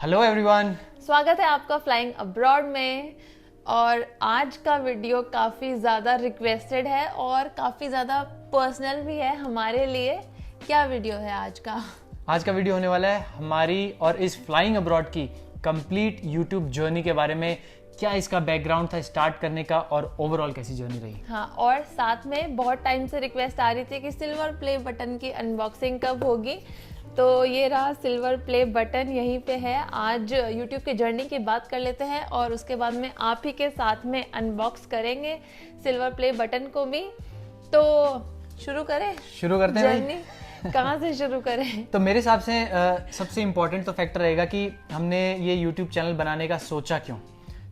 Hello everyone. स्वागत है आपका फ्लाइंग अब्रॉड में। और आज का वीडियो काफ़ी ज़्यादा रिक्वेस्टेड है और काफ़ी ज़्यादा पर्सनल भी है हमारे लिए। क्या वीडियो है आज का? आज का वीडियो होने वाला है हमारी और इस फ्लाइंग अब्रॉड की कंप्लीट यूट्यूब जर्नी के बारे में। क्या इसका बैकग्राउंड था स्टार्ट करने का और ओवरऑल कैसी जर्नी रही। हाँ, और साथ में बहुत टाइम से रिक्वेस्ट आ रही थी कि सिल्वर प्ले बटन की अनबॉक्सिंग कब होगी, तो ये रहा सिल्वर प्ले बटन यहीं पे है। आज YouTube की जर्नी की बात कर लेते हैं और उसके बाद में आप ही के साथ में अनबॉक्स करेंगे सिल्वर प्ले बटन को भी। तो शुरू करते हैं जर्नी। कहाँ से शुरू करें? तो मेरे हिसाब से सबसे इम्पोर्टेंट तो फैक्टर रहेगा कि हमने ये यूट्यूब चैनल बनाने का सोचा क्यों।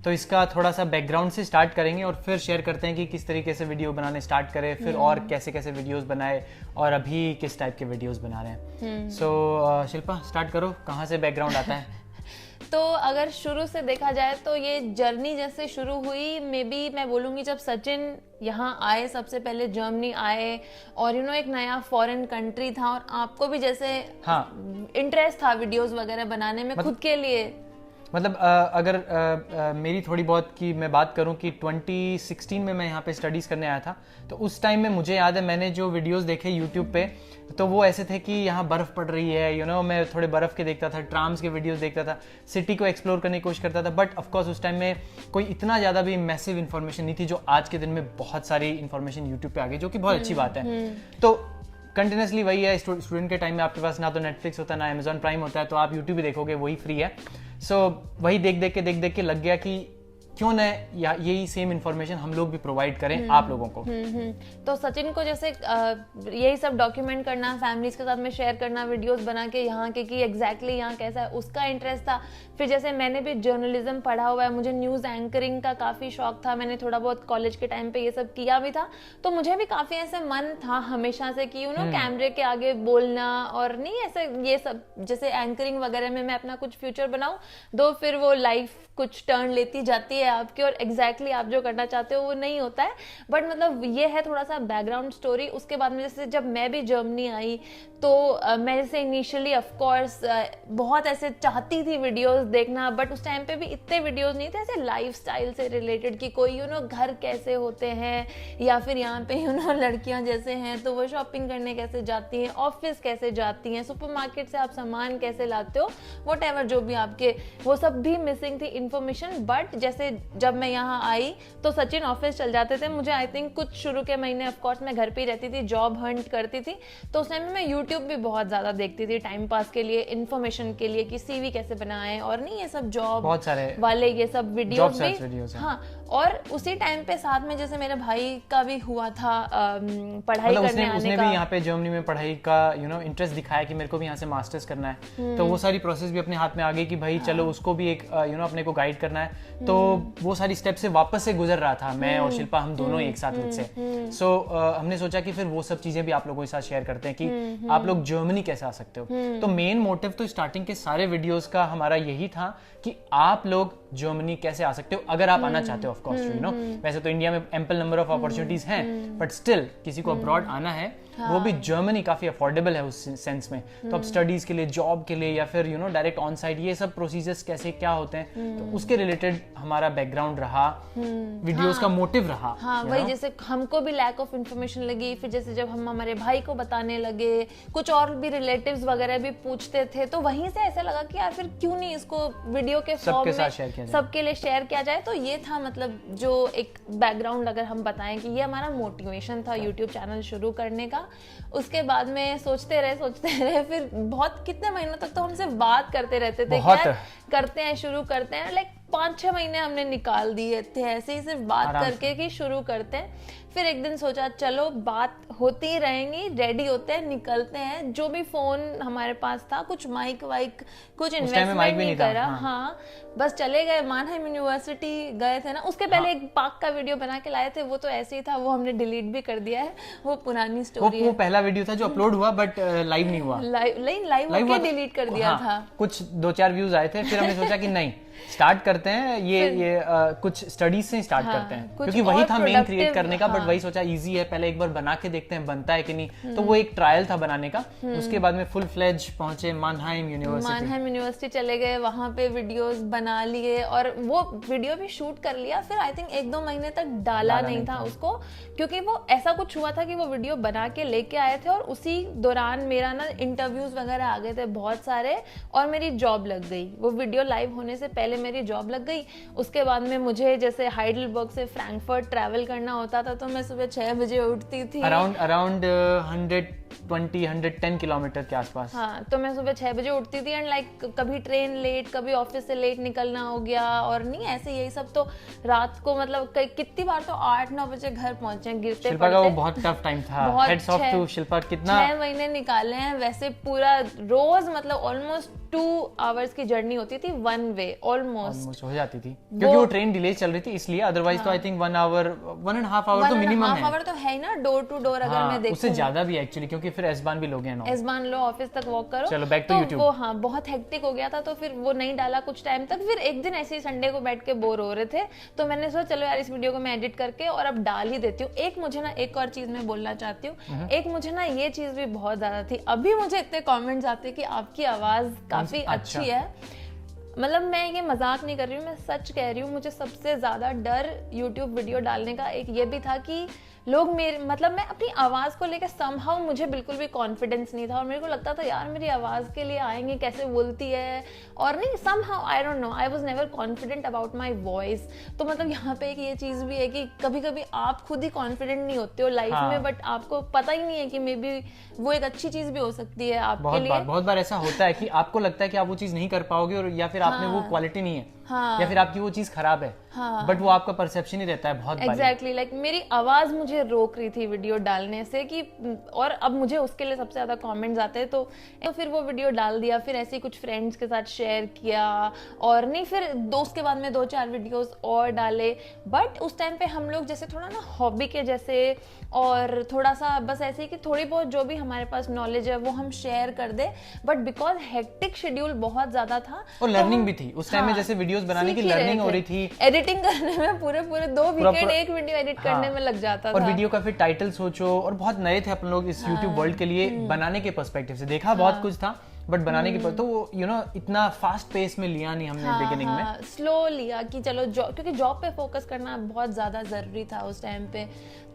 तो इसका थोड़ा सा बैकग्राउंड से स्टार्ट करेंगे और फिर शेयर करते हैं कि किस तरीके से वीडियो बनाने स्टार्ट करें, फिर और कैसे कैसे वीडियोस बनाए और अभी किस टाइप के वीडियोस बना रहे हैं। सो शिल्पा स्टार्ट करो, कहाँ से बैकग्राउंड आता है? तो अगर शुरू से देखा जाए तो ये जर्नी जैसे शुरू हुई, मे बी मैं बोलूँगी जब सचिन यहाँ आए, सबसे पहले जर्मनी आए और एक नया फॉरेन कंट्री था और आपको भी जैसे इंटरेस्ट था वीडियोस वगैरह बनाने में खुद के लिए। मतलब अगर मेरी थोड़ी बहुत की मैं बात करूं कि 2016 में मैं यहाँ पे स्टडीज़ करने आया था, तो उस टाइम में मुझे याद है मैंने जो वीडियोस देखे यूट्यूब पे, तो वो ऐसे थे कि यहाँ बर्फ़ पड़ रही है, मैं थोड़े बर्फ़ के देखता था, ट्राम्स के वीडियोस देखता था, सिटी को एक्सप्लोर करने की कोशिश करता था। बट ऑफकोर्स उस टाइम में कोई इतना ज़्यादा भी मैसिव इन्फॉर्मेशन नहीं थी जो आज के दिन में बहुत सारी इन्फॉर्मेशन यूट्यूब पर आ गई, जो कि बहुत अच्छी बात है। तो कंटिन्यूसली वही है, स्टूडेंट के टाइम में आपके पास ना तो नेटफ्लिक्स होता है ना अमेजॉन प्राइम होता है, तो आप यूट्यूब ही देखोगे, वही फ्री है। सो वही देख देख के लग गया कि क्यों न यही सेम इन्फॉर्मेशन हम लोग भी प्रोवाइड करें आप लोगों को। तो सचिन को जैसे यही सब डॉक्यूमेंट करना, फैमिलीज के साथ में शेयर करना, वीडियोस बना के यहाँ के कि एग्जैक्टली यहाँ कैसा है, उसका इंटरेस्ट था। फिर जैसे मैंने भी जर्नलिज्म पढ़ा हुआ है, मुझे न्यूज़ एंकरिंग का काफ़ी शौक था, मैंने थोड़ा बहुत कॉलेज के टाइम पे ये सब किया भी था, तो मुझे भी काफ़ी ऐसे मन था हमेशा से कि कैमरे के आगे बोलना और नहीं ऐसे ये सब जैसे एंकरिंग वगैरह में मैं अपना कुछ फ्यूचर बनाऊँ। दो फिर वो लाइफ कुछ टर्न लेती जाती है आपकी और एग्जैक्टली आप जो करना चाहते हो वो नहीं होता है। बट मतलब ये है थोड़ा सा बैकग्राउंड स्टोरी। उसके बाद में जैसे जब मैं भी जर्मनी आई तो मैं जैसे इनिशियली ऑफकोर्स बहुत ऐसे चाहती थी वीडियोस देखना, बट उस टाइम पे भी इतने वीडियोस नहीं थे ऐसे लाइफस्टाइल से रिलेटेड कि कोई घर कैसे होते हैं या फिर यहाँ पे लड़कियाँ जैसे हैं तो वो शॉपिंग करने कैसे जाती हैं, ऑफिस कैसे जाती हैं, सुपरमार्केट से आप सामान कैसे लाते हो, व्हाटएवर जो भी आपके, वो सब भी मिसिंग थी इन्फॉर्मेशन। बट जैसे जब मैं यहाँ आई तो सचिन ऑफिस चल जाते थे, मुझे आई थिंक कुछ शुरू के महीने ऑफकोर्स मैं घर पे ही रहती थी, जॉब हंट करती थी, तो उस टाइम में मैं यूट्यूब भी बहुत ज़्यादा देखती थी टाइम पास के लिए, इन्फॉर्मेशन के लिए कि सीवी कैसे बनाएं और नहीं ये सब जॉब बहुत सारे वाले ये सब वीडियोस भी। हाँ, और उसी टाइम पे साथ में जैसे मेरे भाई का भी हुआ था पढ़ाई मतलब करने उसने भी यहाँ पे जर्मनी में पढ़ाई का इंटरेस्ट दिखाया कि मेरे को भी यहाँ से मास्टर्स करना है, तो वो सारी प्रोसेस भी अपने हाथ में आ गई कि भाई चलो उसको भी एक अपने को गाइड करना है। तो वो सारी स्टेप से वापस से गुजर रहा था मैं और शिल्पा, हम दोनों एक साथ मुझसे। सो हमने सोचा कि फिर वो सब चीजें भी आप लोगों के साथ शेयर करते हैं कि आप लोग जर्मनी कैसे आ सकते हो। तो मेन मोटिव तो स्टार्टिंग के सारे वीडियोस का हमारा यही था कि आप लोग जर्मनी कैसे आ सकते हो अगर आप आना चाहते हो। ऑफ कोर्स वैसे तो इंडिया में एम्पल नंबर ऑफ अपॉर्चुनिटीज हैं, बट स्टिल किसी को अब्रॉड आना है, वो भी जर्मनी काफी अफोर्डेबल है उस सेंस में। तो अब स्टडीज के लिए, जॉब के लिए या फिर डायरेक्ट ऑन साइट, ये सब प्रोसीजर्स कैसे क्या होते हैं, तो उसके रिलेटेड हमारा बैकग्राउंड रहा, वीडियोस का मोटिव रहा। हाँ, वही जैसे हमको भी लैक ऑफ इन्फॉर्मेशन लगी, फिर जैसे जब हम हमारे भाई को बताने लगे, कुछ और भी रिलेटिव्स वगैरह भी पूछते थे, तो वहीं से ऐसा लगा कि यार फिर क्यों नहीं इसको वीडियो के फॉर्म में सबके लिए शेयर किया जाए। तो ये था मतलब जो एक बैकग्राउंड अगर हम बताएं कि ये हमारा मोटिवेशन था यूट्यूब चैनल शुरू करने का। उसके बाद में सोचते रहे, फिर बहुत कितने महीनों तक तो हमसे बात करते रहते थे कि यार करते हैं, शुरू करते हैं। लाइक 5-6 महीने हमने निकाल दिए थे ऐसे ही सिर्फ बात करके कि शुरू करते हैं। फिर एक दिन सोचा चलो बात होती ही रहेंगी, रेडी होते हैं, निकलते हैं। जो भी फोन हमारे पास था, कुछ माइक वाइक, कुछ इन्वेस्टमेंट नहीं करा। हाँ, बस चले गए, मानहेम यूनिवर्सिटी गए थे ना, उसके पहले एक पार्क का वीडियो बना के लाए थे, वो तो ऐसे ही था, वो हमने डिलीट भी कर दिया है, वो पुरानी स्टोरी है। वो पहला वीडियो था जो अपलोड हुआ बट लाइव नहीं हुआ, लाइव होके डिलीट कर दिया था। कुछ 2-4 व्यूज आए थे, फिर हमने सोचा कि नहीं स्टार्ट करते हैं ये कुछ स्टडीज से स्टार्ट करते हैं, कुछ क्योंकि वही और था मेन productive, क्रिएट करने का, बट वही सोचा इजी है, पहले एक बार बना के देखते हैं बनता है कि नहीं, तो वो एक ट्रायल था बनाने का। उसके बाद में फुल फ्लेज पहुंचे मानहाइम यूनिवर्सिटी चले गए, वहां पे वीडियोस बना लिए और वो वीडियो भी शूट कर लिया। फिर आई थिंक 1-2 महीने तक डाला नहीं था उसको, क्योंकि वो ऐसा कुछ हुआ था कि वो वीडियो बना के लेके आए थे और उसी दौरान मेरा ना इंटरव्यूज वगैरह आ गए थे बहुत सारे और मेरी जॉब लग गई। वो वीडियो लाइव होने से पहले मेरी जॉब लग गई। उसके बाद में मुझे जैसे हाइडलबर्ग से फ्रैंकफर्ट ट्रैवल करना होता था, तो मैं सुबह 6 बजे उठती थी, अराउंड 110 किलोमीटर के आसपास। हाँ, तो मैं सुबह 6 बजे उठती थी एंड लाइक कभी ट्रेन लेट, कभी ऑफिस से लेट निकलना हो गया, और नहीं ऐसे यही सब। तो रात को मतलब कितनी बार तो 8-9 बजे घर पहुंचे गिरते शिल्पा का वो बहुत टफ टाइम था। हेड्स ऑफ टू शिल्पा, कितना 6 महीने निकाले हैं वैसे। पूरा रोज मतलब ऑलमोस्ट 2 आवर्स की जर्नी होती थी वन वे, ऑलमोस्ट हो जाती थी, क्योंकि वो ट्रेन डिले चल रही थी इसलिए। अदरवाइज तो आई थिंक 1 आवर 1.5 आवर तो मिनिमम है। 1.5 आवर तो है ही ना, डोर टू डोर अगर मैं देखूं। उससे ज्यादा भी एक्चुअली, क्योंकि फिर एसबान भी लोग हैं, एसबान लो, ऑफिस तक वॉक करो। चलो बैक टू यूट्यूब। वो हाँ बहुत हेक्टिक हो गया था, तो फिर वो नहीं डाला कुछ टाइम तक। फिर एक दिन ऐसे ही संडे को बैठ के बोर हो रहे थे, तो मैंने सोचा चलो यार इस वीडियो को मैं एडिट करके और अब डाल ही देती हूँ। एक मुझे ना एक और चीज मैं बोलना चाहती हूँ, एक मुझे ना ये चीज भी बहुत ज्यादा थी। अभी मुझे इतने कमेंट्स आते कि आपकी आवाज काफी अच्छी है। मतलब मैं ये मजाक नहीं कर रही हूँ, मैं सच कह रही हूँ। मुझे सबसे ज्यादा डर YouTube वीडियो डालने का एक ये भी था कि लोग मेरे मतलब मैं अपनी आवाज को लेकर समहाउ मुझे बिल्कुल भी कॉन्फिडेंस नहीं था, और मेरे को लगता था यार मेरी आवाज के लिए आएंगे, कैसे बोलती है, और नहीं somehow I don't know, I was never confident about my voice. तो मतलब यहाँ पे एक ये चीज भी है कि कभी कभी आप खुद ही कॉन्फिडेंट नहीं होते हो लाइफ में, बट आपको पता ही नहीं है कि मे बी वो एक अच्छी चीज भी हो सकती है आपके लिए। बहुत बार ऐसा होता है कि आपको लगता है कि आप वो चीज नहीं कर पाओगे, और या फिर आप में वो क्वालिटी नहीं है, या फिर आपकी वो चीज खराब है, बट वो आपका परसेप्शन ही रहता है बहुत बार। एग्जैक्टली लाइक मेरी आवाज मुझे रोक रही थी वीडियो डालने से कि, और अब मुझे उसके लिए सबसे ज्यादा कमेंट्स आते हैं, तो फिर वो वीडियो डाल दिया। फिर ऐसे ही कुछ फ्रेंड्स के साथ शेयर किया, और नहीं फिर दोस्त के बाद में 2-4 वीडियोस और डाले। बट उस टाइम पे हम लोग जैसे थोड़ा ना हॉबी के जैसे, और थोड़ा सा बस ऐसे ही कि थोड़ी बहुत जो भी हमारे पास नॉलेज है वो हम शेयर कर दे। बट बिकॉज हेक्टिक शेड्यूल बहुत ज्यादा था और लर्निंग भी थी उस टाइम में, जैसे वीडियोस बनाने की लर्निंग हो रही थी, एडिटिंग करने में पूरे 2 वीकेंड एक वीडियो एडिट करने में लग जाता था। और वीडियो का फिर टाइटल सोचो, और बहुत नए थे अपन लोग इस YouTube वर्ल्ड के लिए। बनाने के पर्सपेक्टिव से देखा बहुत कुछ था, बट बनाने की तो वो इतना फास्ट पेस में लिया नहीं हमने बिगिनिंग में, स्लो लिया कि चलो क्योंकि जॉब पे फोकस करना बहुत ज्यादा जरूरी था उस टाइम पे।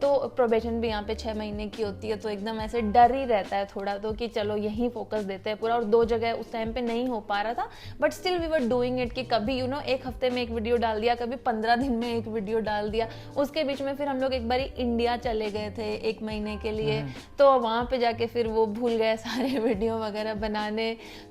तो प्रोबेशन भी यहाँ पे 6 महीने की होती है, तो एकदम ऐसे डर ही रहता है थोड़ा तो कि चलो यहीं फोकस देते हैं पूरा, और 2 जगह उस टाइम पे नहीं हो पा रहा था। But still we were doing it कि कभी एक हफ्ते में एक वीडियो डाल दिया, कभी 15 दिन में एक वीडियो डाल दिया। उसके बीच में फिर हम लोग एक बारी इंडिया चले गए थे 1 महीने के लिए, तो वहां पे जाके फिर वो भूल गए सारे वीडियो वगैरह बनाने।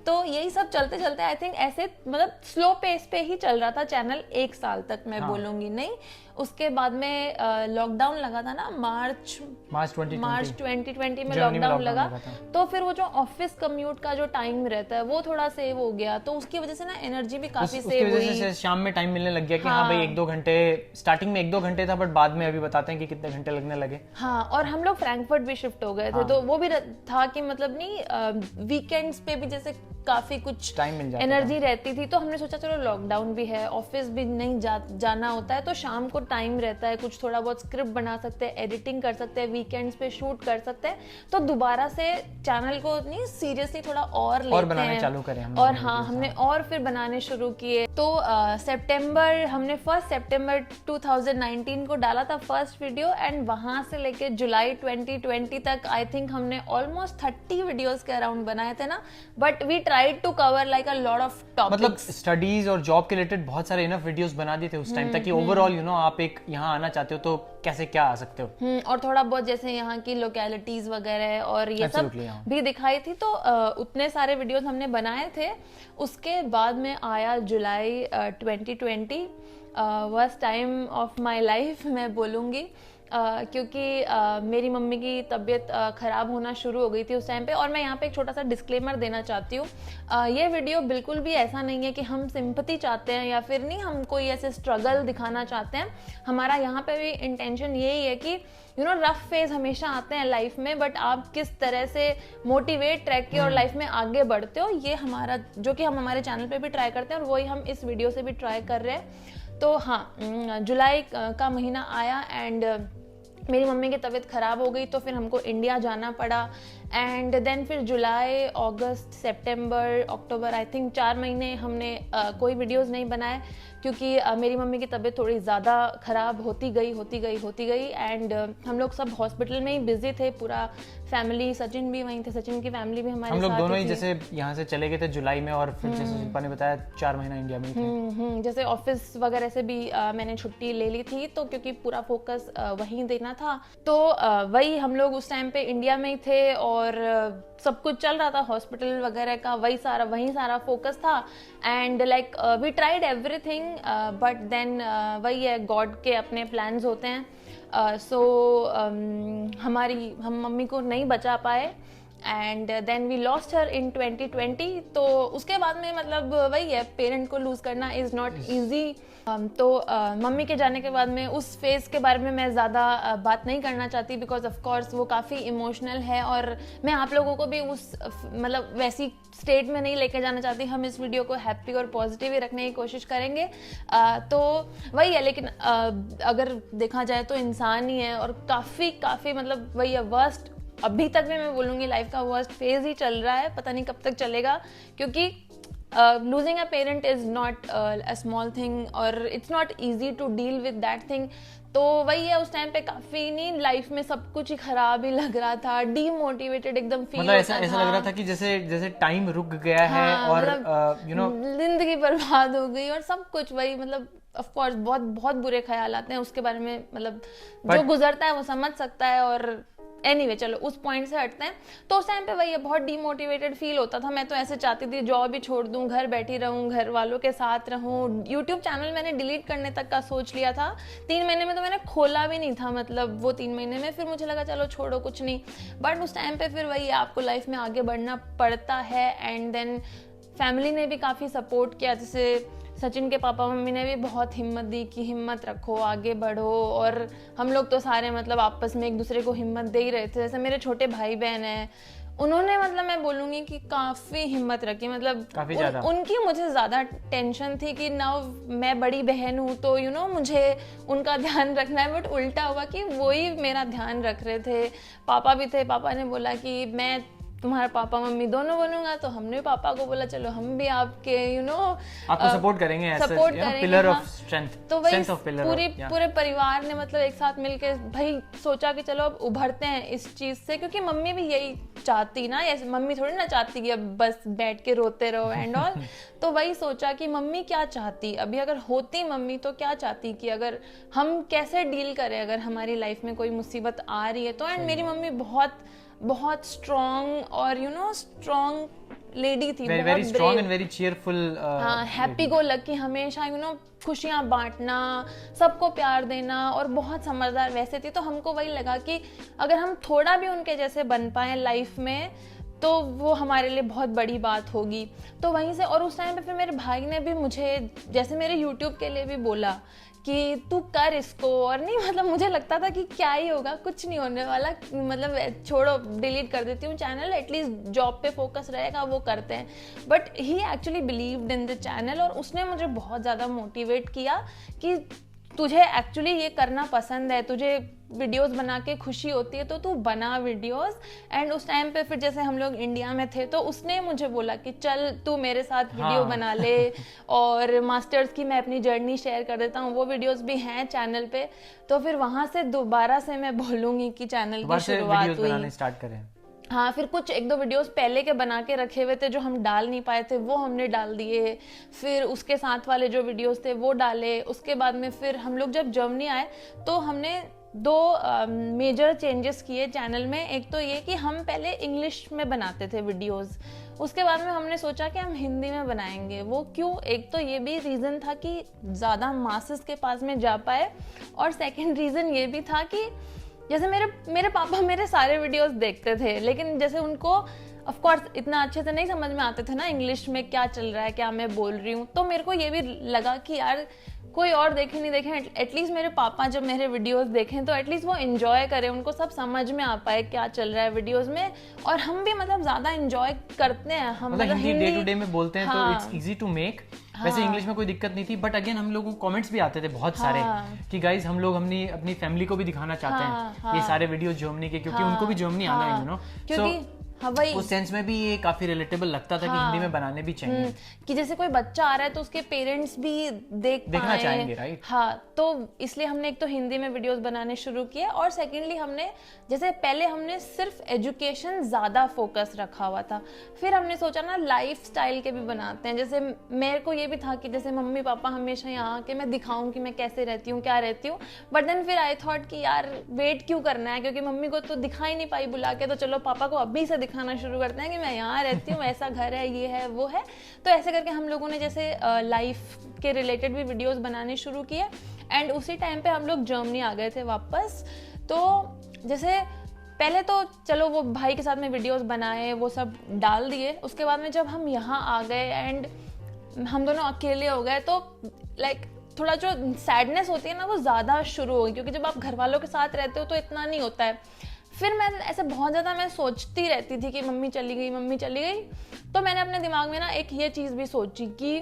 तो यही सब चलते चलते आई थिंक ऐसे मतलब स्लो पेस पे ही चल रहा था चैनल 1 साल तक, मैं बोलूंगी नहीं। उसके बाद में लॉकडाउन लगा था ना, मार्च 2020 में लॉकडाउन लगा, तो फिर वो जो ऑफिस कम्यूट का जो टाइम रहता है वो थोड़ा सेव हो गया, तो उसकी वजह से ना एनर्जी भी काफी सेव हुई। शाम में टाइम मिलने लग गया कि हाँ भाई 1-2 घंटे, स्टार्टिंग में 1-2 घंटे था, बट बाद में अभी बताते हैं कि कितने घंटे लगने लगे। हाँ, और हम लोग फ्रैंकफर्ट भी शिफ्ट हो गए थे, तो वो भी था कि मतलब नहीं वीकेंड्स पे भी जैसे काफी कुछ टाइम मिल जाता एनर्जी रहती थी, तो हमने सोचा चलो लॉकडाउन भी है, ऑफिस भी नहीं जाना होता है, तो शाम को टाइम रहता है, कुछ थोड़ा बहुत स्क्रिप्ट बना सकते हैं, एडिटिंग कर सकते हैं, वीकेंड्स पे शूट कर सकते हैं। तो दोबारा से चैनल को नहीं सीरियसली थोड़ा और लेते बनाने चालू करें हम, और हाँ हमने और फिर बनाने शुरू किए। तो सितंबर हमने 1 सितंबर 2019 को डाला था फर्स्ट वीडियो, एंड वहां से लेके जुलाई 2020 तक आई थिंक हमने ऑलमोस्ट 30 वीडियोस के अराउंड बनाए थे ना। But we tried to cover like a lot of topics, मतलब स्टडीज और जॉब के रिलेटेड बहुत सारे इनफ वीडियोस बना दिए थे उस टाइम तक कि ओवरऑल आप एक यहाँ आना चाहते हो तो कैसे क्या आ सकते हो, और थोड़ा बहुत जैसे यहाँ की लोकेलिटीज वगैरह और ये सब भी दिखाई थी। तो उतने सारे वीडियोस हमने बनाए थे। उसके बाद में आया जुलाई 2020, worst time of my life मैं बोलूँगी। क्योंकि मेरी मम्मी की तबीयत ख़राब होना शुरू हो गई थी उस टाइम पे। और मैं यहाँ पे एक छोटा सा डिस्क्लेमर देना चाहती हूँ, ये वीडियो बिल्कुल भी ऐसा नहीं है कि हम सिंपैथी चाहते हैं या फिर नहीं हम कोई ऐसे स्ट्रगल दिखाना चाहते हैं। हमारा यहाँ पे भी इंटेंशन यही है कि रफ फेज हमेशा आते हैं लाइफ में, बट आप किस तरह से मोटिवेट रह के और लाइफ में आगे बढ़ते हो, ये हमारा जो कि हम हमारे चैनल पे भी ट्राई करते हैं और वही हम इस वीडियो से भी ट्राई कर रहे हैं। तो हाँ, जुलाई का महीना आया एंड मेरी मम्मी की तबीयत ख़राब हो गई, तो फिर हमको इंडिया जाना पड़ा। एंड देन फिर जुलाई, अगस्त, सितंबर, अक्टूबर, आई थिंक 4 महीने हमने कोई वीडियोस नहीं बनाए, क्योंकि मेरी मम्मी की तबीयत थोड़ी ज़्यादा ख़राब होती गई एंड हम लोग सब हॉस्पिटल में ही बिजी थे, पूरा फैमिली, सचिन भी वहीं थे, सचिन की फैमिली भी हमारे साथ हम लोग दोनों ही थी। जैसे यहाँ से चले गए थे जुलाई में, और फिर जैसे शिल्पा ने बताया 4 महीना इंडिया में ही थे। जैसे ऑफिस वगैरह से भी मैंने छुट्टी ले ली थी, तो क्योंकि पूरा फोकस वहीं देना था, तो वही हम लोग उस टाइम पे इंडिया में ही थे और सब कुछ चल रहा था हॉस्पिटल वगैरह का, वही सारा फोकस था। And like we tried everything, but then वही है, गॉड के अपने प्लान्स होते हैं। हम मम्मी को नहीं बचा पाए and then we lost her in 2020। तो उसके बाद में मतलब वही है, पेरेंट को लूज करना इज़ नॉट ईजी। तो मम्मी के जाने के बाद में उस फेज़ के बारे में मैं ज़्यादा बात नहीं करना चाहती, बिकॉज ऑफ कोर्स वो काफ़ी इमोशनल है और मैं आप लोगों को भी उस मतलब वैसी स्टेट में नहीं लेके जाना चाहती। हम इस वीडियो को हैप्पी और पॉजिटिव ही रखने की कोशिश करेंगे। तो वही है, लेकिन अगर देखा जाए तो इंसान ही है और काफ़ी मतलब वही है, वर्स्ट अभी तक भी मैं बोलूँगी लाइफ का वर्स्ट फेज ही चल रहा है, पता नहीं कब तक चलेगा, क्योंकि losing a parent is not a small thing और it's not easy to deal with that thing। तो वही है, उस टाइम पे काफी नहीं, लाइफ में सब कुछ ही खराब ही लग रहा था, डीमोटिवेटेड एकदम फील मतलब ऐसा लग रहा था कि जैसे टाइम रुक गया है और जिंदगी बर्बाद हो गई और सब कुछ वही, मतलब ऑफ कोर्स बहुत बुरे ख्याल आते हैं उसके बारे में, मतलब जो गुजरता है वो समझ सकता है। और एनीवे चलो उस पॉइंट से हटते हैं। तो उस टाइम पे वही बहुत डीमोटिवेटेड फील होता था। मैं तो ऐसे चाहती थी जॉब ही छोड़ दूं, घर बैठी रहूं, घर वालों के साथ रहूं। यूट्यूब चैनल मैंने डिलीट करने तक का सोच लिया था। 3 महीने में तो मैंने खोला भी नहीं था, मतलब वो 3 महीने में फिर मुझे लगा चलो छोड़ो कुछ नहीं। बट उस टाइम पे फिर वही आपको लाइफ में आगे बढ़ना पड़ता है। एंड देन फैमिली ने भी काफ़ी सपोर्ट किया, जैसे सचिन के पापा मम्मी ने भी बहुत हिम्मत दी कि हिम्मत रखो, आगे बढ़ो। और हम लोग तो सारे मतलब आपस में एक दूसरे को हिम्मत दे ही रहे थे। जैसे मेरे छोटे भाई बहन हैं, उन्होंने मतलब मैं बोलूँगी कि काफ़ी हिम्मत रखी, मतलब उनकी मुझे ज़्यादा टेंशन थी कि ना मैं बड़ी बहन हूँ तो मुझे उनका ध्यान रखना है। बट उल्टा हुआ कि वही मेरा ध्यान रख रहे थे। पापा भी थे, पापा ने बोला कि मैं तुम्हारा पापा मम्मी दोनों बनूंगा, तो हमने पापा को बोला चलो हम भी आपके आपको सपोर्ट करेंगे, सपोर्ट करेंगे, पिलर ऑफ स्ट्रेंथ। तो वही पूरे परिवार ने मतलब एक साथ मिलके भाई सोचा कि चलो अब उभरते हैं इस चीज से, क्योंकि मम्मी भी यही चाहती ना, ऐसे मम्मी थोड़ी ना चाहती कि अब बस बैठ के रोते रहो एंड ऑल। तो वही सोचा कि मम्मी क्या चाहती, अभी अगर होती मम्मी तो क्या चाहती कि अगर हम कैसे डील करें अगर हमारी लाइफ में कोई मुसीबत आ रही है तो। एंड मेरी मम्मी बहुत स्ट्रॉन्ग और स्ट्रॉन्ग लेडी थी, very strong and very cheerful, happy go lucky, हमेशा खुशियाँ बांटना, सबको प्यार देना और बहुत समझदार वैसे थी। तो हमको वही लगा कि अगर हम थोड़ा भी उनके जैसे बन पाए लाइफ में तो वो हमारे लिए बहुत बड़ी बात होगी। तो वहीं से, और उस टाइम पे फिर मेरे भाई ने भी मुझे जैसे मेरे यूट्यूब के लिए भी बोला कि तू कर इसको, और नहीं मतलब मुझे लगता था कि क्या ही होगा, कुछ नहीं होने वाला, मतलब छोड़ो डिलीट कर देती हूँ चैनल, एटलीस्ट जॉब पे फोकस रहेगा, वो करते हैं। But he actually believed in the channel और उसने मुझे बहुत ज़्यादा मोटिवेट किया कि तुझे एक्चुअली ये करना पसंद है, तुझे वीडियोस बना के खुशी होती है तो तू बना वीडियोस। एंड उस टाइम पे फिर जैसे हम लोग इंडिया में थे तो उसने मुझे बोला कि चल तू मेरे साथ वीडियो बना ले, और मास्टर्स की मैं अपनी जर्नी शेयर कर देता हूँ, वो वीडियोस भी हैं चैनल पे। तो फिर वहाँ से दोबारा से मैं बोलूँगी कि चैनल की शुरुआत हुई, स्टार्ट करें। हाँ, फिर कुछ 1-2 वीडियोस पहले के बना के रखे हुए थे जो हम डाल नहीं पाए थे, वो हमने डाल दिए। फिर उसके साथ वाले जो वीडियोस थे वो डाले। उसके बाद में फिर हम लोग जब जर्मनी आए तो हमने दो मेजर चेंजेस किए चैनल में। एक तो ये कि हम पहले इंग्लिश में बनाते थे वीडियोस, उसके बाद में हमने सोचा कि हम हिंदी में बनाएंगे। वो क्यों? एक तो ये भी रीज़न था कि ज़्यादा मासेस के पास में जा पाए, और सेकंड रीज़न ये भी था कि जैसे मेरे पापा मेरे सारे वीडियोस देखते थे, लेकिन जैसे उनको ऑफ कोर्स इतना अच्छे से नहीं समझ में आते थे ना इंग्लिश में क्या चल रहा है, क्या मैं बोल रही हूँ। तो मेरे को ये भी लगा कि यार कोई और देखे नहीं देखे, एटलीस्ट मेरे पापा जब मेरे वीडियोस देखें तो एटलीस्ट वो एंजॉय करें, उनको सब समझ में आ पाए क्या चल रहा है वीडियोस में, और हम भी मतलब ज्यादा एंजॉय करते हैं। हम मतलब हिंदी डे टू डे में बोलते हैं तो इट्स इजी टू मेक। वैसे हाँ। इंग्लिश में कोई दिक्कत नहीं थी, बट अगेन हम लोगों को कमेंट्स भी आते थे बहुत सारे कि गाइस हम लोग अपनी फैमिली को भी दिखाना चाहते हैं ये सारे वीडियो जर्मनी के, क्योंकि उनको भी जर्मनी आना है, यू नो। क्योंकि हाँ वही उस सेंस में भी ये काफी रिलेटेबल लगता था कि हिंदी में बनाने भी चाहिए, कि जैसे कोई बच्चा आ रहा है तो उसके पेरेंट्स भी देखना चाहेंगे, राइट? हाँ, तो इसलिए हमने एक तो हिंदी में वीडियोस बनाने शुरू किए, और सेकेंडली हमने जैसे पहले हमने सिर्फ एजुकेशन ज्यादा फोकस रखा हुआ था, फिर हमने सोचा ना लाइफ स्टाइल के भी बनाते हैं। जैसे मेरे को ये भी था कि जैसे मम्मी पापा हमेशा यहाँ आके मैं दिखाऊं कि मैं कैसे रहती हूँ, क्या रहती हूँ, बट देन फिर आई थॉट कि यार वेट क्यों करना है, क्योंकि मम्मी को तो दिखा ही नहीं पाई बुला के, तो चलो पापा को अभी से दिखाना शुरू करते हैं कि मैं यहाँ रहती हूँ, ऐसा घर है, ये है, वो है। तो ऐसे करके हम लोगों ने जैसे लाइफ के रिलेटेड भी वीडियोस बनाने शुरू किए, एंड उसी टाइम पे हम लोग जर्मनी आ गए थे वापस। तो जैसे पहले तो चलो वो भाई के साथ में वीडियोस बनाए, वो सब डाल दिए, उसके बाद में जब हम यहाँ आ गए एंड हम दोनों अकेले हो गए, तो लाइक थोड़ा जो सैडनेस होती है ना वो ज़्यादा शुरू हो गई, क्योंकि जब आप घर वालों के साथ रहते हो तो इतना नहीं होता है। फिर मैं ऐसे बहुत ज़्यादा मैं सोचती रहती थी कि मम्मी चली गई, मम्मी चली गई। तो मैंने अपने दिमाग में ना एक ये चीज़ भी सोची कि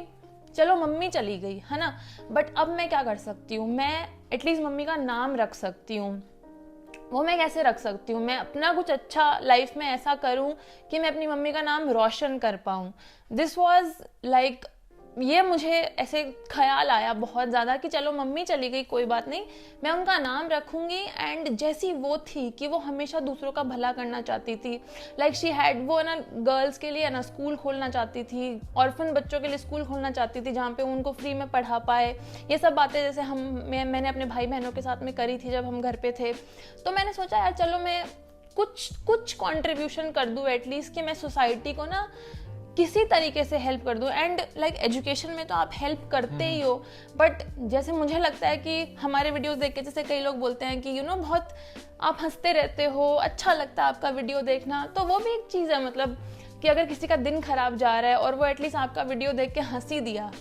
चलो मम्मी चली गई है ना, बट अब मैं क्या कर सकती हूँ, मैं एटलीस्ट मम्मी का नाम रख सकती हूँ। वो मैं कैसे रख सकती हूँ? मैं अपना कुछ अच्छा लाइफ में ऐसा करूँ कि मैं अपनी मम्मी का नाम रोशन कर पाऊँ। दिस वॉज लाइक, ये मुझे ऐसे ख्याल आया बहुत ज़्यादा कि चलो मम्मी चली गई कोई बात नहीं, मैं उनका नाम रखूँगी। एंड जैसी वो थी कि वो हमेशा दूसरों का भला करना चाहती थी, लाइक शी हैड, वो ना गर्ल्स के लिए ना स्कूल खोलना चाहती थी, ऑर्फन बच्चों के लिए स्कूल खोलना चाहती थी जहाँ पे उनको फ्री में पढ़ा पाए। ये सब बातें जैसे मैंने अपने भाई बहनों के साथ में करी थी जब हम घर पे थे। तो मैंने सोचा यार चलो मैं कुछ कॉन्ट्रीब्यूशन कर दूँ एटलीस्ट, कि मैं सोसाइटी को ना किसी तरीके से हेल्प कर दूँ। एंड लाइक एजुकेशन में तो आप हेल्प करते ही हो, बट जैसे मुझे लगता है कि हमारे वीडियोस देख के जैसे कई लोग बोलते हैं कि यू नो बहुत आप हंसते रहते हो, अच्छा लगता है आपका वीडियो देखना, तो वो भी एक चीज़ है, मतलब कि अगर किसी का दिन खराब जा रहा है और वो एटलीस्ट आपका वीडियो देख के हंसी दिया,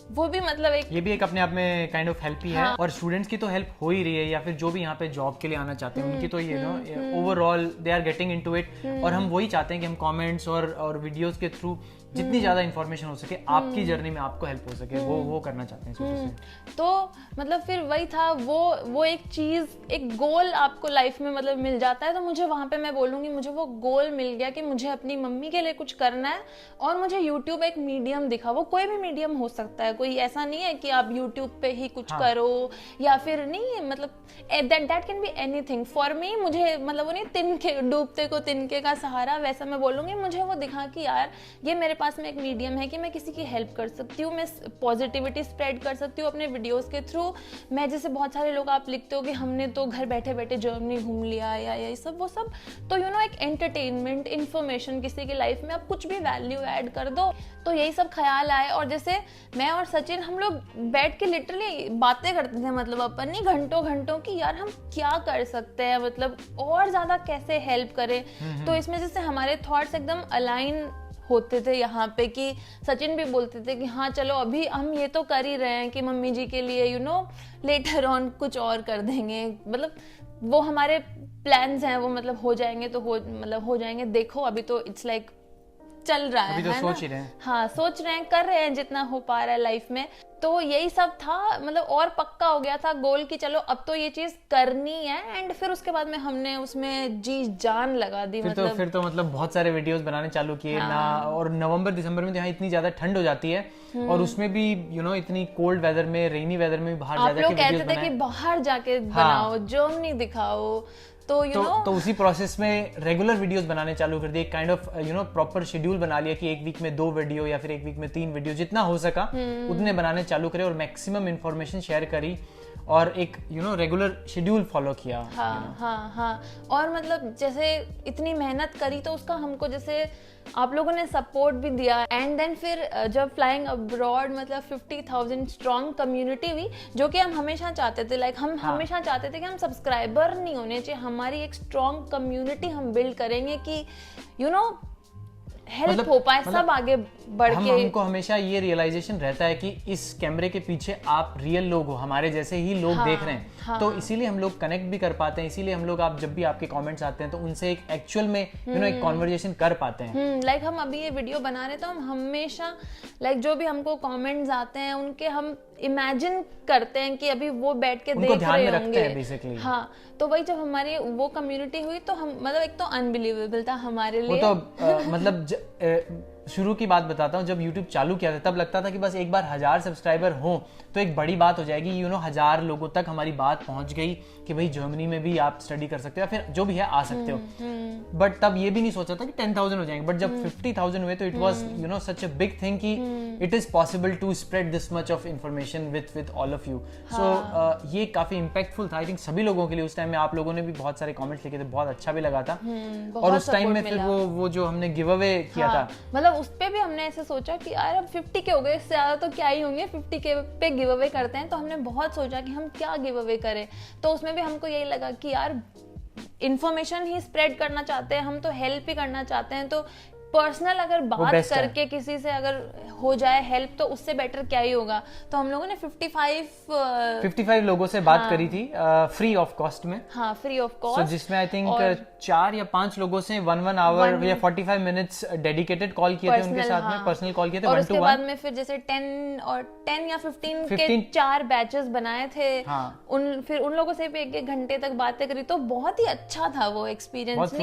वो भी मतलब ये भी एक अपने आप में काइंड ऑफ हेल्प ही है। और स्टूडेंट्स की तो हेल्प हो ही रही है, या फिर जो भी यहाँ पे जॉब के लिए आना चाहते हैं उनकी तो ये no overall they are getting into it. और हम वही चाहते हैं कि हम कमेंट्स और वीडियोस के थ्रू जितनी ज्यादा इन्फॉर्मेशन हो सके आपकी जर्नी में आपको हेल्प हो सके, वो करना चाहते हैं शुरू से। तो मतलब फिर वही था, वो एक चीज़, एक गोल आपको लाइफ में मतलब मिल जाता है। तो मुझे वहाँ पे मैं बोलूँगी मुझे वो गोल मिल गया कि मुझे अपनी मम्मी के लिए कुछ करना है, और मुझे यूट्यूब एक मीडियम दिखा। वो कोई भी मीडियम हो सकता है, कोई ऐसा नहीं है कि आप यूट्यूब पे ही कुछ करो, या फिर नहीं, मतलब that can be anything for me. मुझे मतलब वो नहीं तिनके डूबते को तिनके का सहारा, वैसा मैं बोलूँगी। मुझे वो दिखा कि यार ये मेरे पास में एक मीडियम है कि मैं किसी की हेल्प कर सकती हूँ, मैं पॉजिटिविटी स्प्रेड कर सकती हूँ अपने वीडियोस के थ्रू। मैं जैसे बहुत सारे लोग आप लिखते हो कि हमने तो घर बैठे बैठे जर्मनी घूम लिया या ये सब वो सब, तो यू नो एक एंटरटेनमेंट इन्फॉर्मेशन किसी की लाइफ में आप कुछ भी वैल्यू ऐड कर दो। तो यही सब ख्याल आए, और जैसे मैं और सचिन हम लोग बैठ के लिटरली बातें करते थे, मतलब अपन नहीं घंटों घंटों की यार हम क्या कर सकते हैं, मतलब और ज़्यादा कैसे हेल्प करें। तो इसमें जैसे हमारे थॉट्स एकदम अलाइन होते थे यहाँ पे, कि सचिन भी बोलते थे कि हाँ चलो अभी हम ये तो कर ही रहे हैं कि मम्मी जी के लिए, यू नो लेटर ऑन कुछ और कर देंगे, मतलब वो हमारे प्लान्स हैं, वो मतलब हो जाएंगे तो हो जाएंगे। देखो अभी तो इट्स लाइक चल रहा है, अभी तो है सोच ना? ही रहे हैं। हाँ सोच रहे हैं, कर रहे हैं जितना हो पा रहा है लाइफ में। तो यही सब था, मतलब और पक्का हो गया था गोल कि चलो अब तो ये चीज करनी है। एंड फिर उसके बाद में हमने उसमें जी जान लगा दी। फिर तो मतलब बहुत सारे वीडियोस बनाने चालू किए ना। और नवंबर दिसंबर में तो यहाँ इतनी ज्यादा ठंड हो जाती है, और उसमें भी यू नो इतनी कोल्ड वेदर में, रेनी वेदर में भी बाहर आप लोग कहते थे कि बाहर जाके बनाओ, जर्मनी दिखाओ, तो उसी प्रोसेस में रेगुलर वीडियोस बनाने चालू कर दिए। Kind of you know proper schedule बना लिया कि एक वीक में 2 वीडियो या फिर एक वीक में 3 वीडियो, जितना हो सका उतने बनाने चालू करे और मैक्सिमम इंफॉर्मेशन शेयर करी। और एक रेगुलर शेड्यूल फॉलो किया। हाँ। और मतलब जैसे इतनी मेहनत करी तो उसका हमको जैसे आप लोगों ने सपोर्ट भी दिया, एंड देन फिर जब फ्लाइंग अब्रॉड मतलब 50,000 स्ट्रॉन्ग कम्युनिटी हुई, जो कि हम हमेशा चाहते थे। लाइक हम हमेशा चाहते थे कि हम सब्सक्राइबर नहीं होने चाहिए, हमारी एक स्ट्रॉन्ग कम्युनिटी हम बिल्ड करेंगे कि हेल्प हो पाए, सब आगे बढ़ के। हमको हमेशा ये रियलाइजेशन रहता है कि इस कैमरे के पीछे आप रियल लोग हो, हमारे जैसे ही लोग देख रहे हैं। तो इसीलिए हम लोग कनेक्ट भी कर पाते हैं, इसीलिए हम लोग, आप जब भी आपके कमेंट्स आते हैं तो उनसे एक एक्चुअल में एक कॉन्वर्जेशन कर पाते हैं। लाइक हम अभी ये वीडियो बना रहे तो हम हमेशा जो भी हमको कमेंट्स आते हैं उनके हम इमेजिन करते हैं कि अभी वो बैठ के देख रहे होंगे बेसिकली। हाँ, तो वही जब हमारी वो कम्युनिटी हुई तो हम मतलब एक तो अनबिलीवेबल था हमारे लिए। वो तो मतलब शुरू की बात बताता हूँ, जब YouTube चालू किया था तब लगता था कि बस एक बार 1000 सब्सक्राइबर हो तो एक बड़ी बात हो जाएगी। 1000 लोगों तक हमारी बात पहुंच गई कि भाई जर्मनी में भी आप स्टडी कर सकते हो या फिर जो भी है आ सकते हो। बट तब ये भी नहीं सोचा था कि 10,000 हो जाएंगे। बट जब 50,000 हुए तो it was such a big thing कि it is possible to spread this much of information with all of you. So ये काफी इम्पैक्टफुल था आई थिंक सभी लोगों के लिए। उस टाइम में आप लोगों ने भी बहुत सारे कमेंट्स लिखे थे, बहुत अच्छा भी लगा था। और उस टाइम में फिर वो जो हमने गिव अवे किया था, मतलब उस पे भी हमने ऐसे सोचा कि यार अब 50 के हो गए, इससे ज्यादा तो क्या ही होंगे, 50 के पे गिव अवे करते हैं। तो हमने बहुत सोचा कि हम क्या गिव अवे करें, तो उसमें भी हमको यही लगा कि यार इन्फॉर्मेशन ही स्प्रेड करना चाहते हैं हम, तो हेल्प ही करना चाहते हैं, तो पर्सनल अगर बात करके किसी से अगर हो जाए हेल्प तो उससे बेटर क्या ही होगा। तो हम लोगों ने 55 लोगों से बात करी थी फ्री ऑफ कॉस्ट में। हाँ, फ्री ऑफ कॉस्ट। जिसमें आई थिंक 4 या 5 लोगों से 1 आवर या 45 मिनट्स डेडिकेटेड कॉल किए थे उनके साथ में, पर्सनल कॉल किए थे 1 to 1। और उसके बाद में फिर जैसे 10 या 15 के 4 बैचेस बनाए थे। फिर उन लोगों से भी 1-1 घंटे तक बातें करी, तो बहुत ही अच्छा था वो एक्सपीरियंस।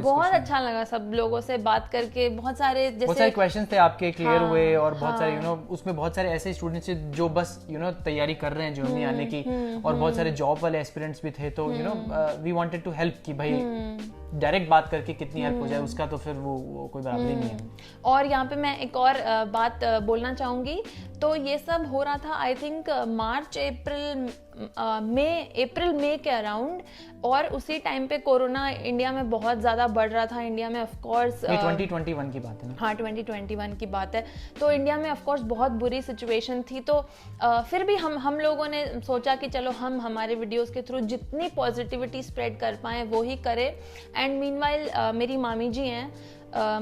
बहुत अच्छा लगा सब लोगों से बात करके। बहुत सारे क्वेश्चंस थे आपके क्लियर हुए, और बहुत सारे उसमें बहुत सारे ऐसे स्टूडेंट्स थे जो बस तैयारी कर रहे हैं जर्मनी आने की, और बहुत सारे जॉब वाले एस्पिरेंट्स भी थे। तो वी वांटेड टू हेल्प कि भाई डायरेक्ट बात करके कितनी हेल्प हो जाए उसका तो फिर वो कोई बराबरी नहीं है। और यहाँ पे मैं एक और बात बोलना चाहूंगी। तो ये सब हो रहा था आई थिंक मार्च अप्रैल मई के अराउंड, और उसी टाइम पे कोरोना इंडिया में बहुत ज़्यादा बढ़ रहा था। इंडिया में ऑफ कोर्स 2021 की बात है ना? हाँ, 2021 की बात है। तो इंडिया में ऑफ कोर्स बहुत बुरी सिचुएशन थी। तो फिर भी हम लोगों ने सोचा कि चलो हम हमारे वीडियोस के थ्रू जितनी पॉजिटिविटी स्प्रेड कर पाएँ वो ही करें। एंड मीनवाइल मेरी मामी जी हैं,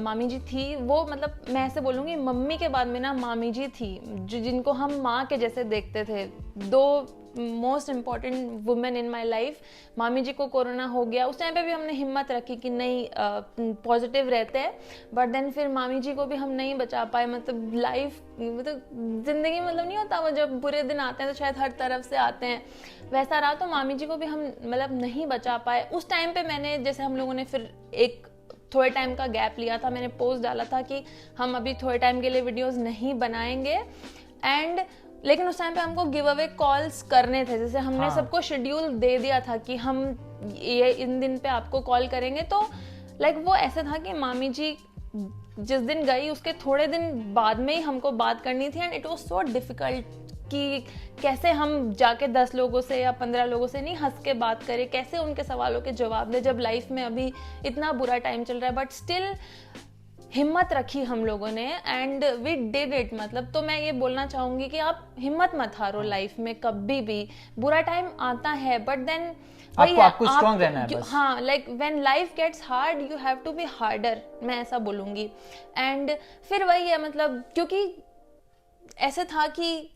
मामी जी थी वो, मतलब मैं ऐसे बोलूँगी मम्मी के बाद में ना मामी जी थी जिनको हम माँ के जैसे देखते थे। 2 most important women in my life. मामी जी को कोरोना हो गया, उस टाइम पे भी हमने हिम्मत रखी कि नहीं पॉजिटिव रहते हैं, बट देन फिर मामी जी को भी हम नहीं बचा पाए। मतलब लाइफ मतलब जिंदगी मतलब नहीं होता वो जब बुरे दिन आते हैं तो शायद हर तरफ से आते हैं, वैसा रहा। तो मामी जी को भी हम मतलब नहीं बचा पाए। उस टाइम पे मैंने, जैसे हम लोगों ने फिर एक थोड़े टाइम का गैप लिया था, मैंने पोस्ट डाला था कि हम अभी थोड़े टाइम के लिए वीडियोस नहीं बनाएंगे। लेकिन उस टाइम पे हमको गिव अवे कॉल्स करने थे, जैसे हमने सबको शेड्यूल दे दिया था कि हम ये इन दिन पे आपको कॉल करेंगे। तो वो ऐसे था कि मामी जी जिस दिन गई उसके थोड़े दिन बाद में ही हमको बात करनी थी, and it was so difficult कि कैसे हम जाके 10 लोगों से या 15 लोगों से नहीं हंस के बात करें, कैसे उनके सवालों के जवाब दें जब लाइफ में अभी इतना बुरा टाइम चल रहा है। बट स्टिल हिम्मत रखी हम लोगों ने, एंड वी डिड इट। मतलब तो मैं ये बोलना चाहूंगी कि आप हिम्मत मत हारो लाइफ में, कभी भी बुरा टाइम आता है, बट देन आपको स्ट्रांग रहना है बस। हाँ, when life gets hard you have to be harder, मैं ऐसा बोलूंगी। एंड फिर वही है, मतलब क्योंकि ऐसे था कि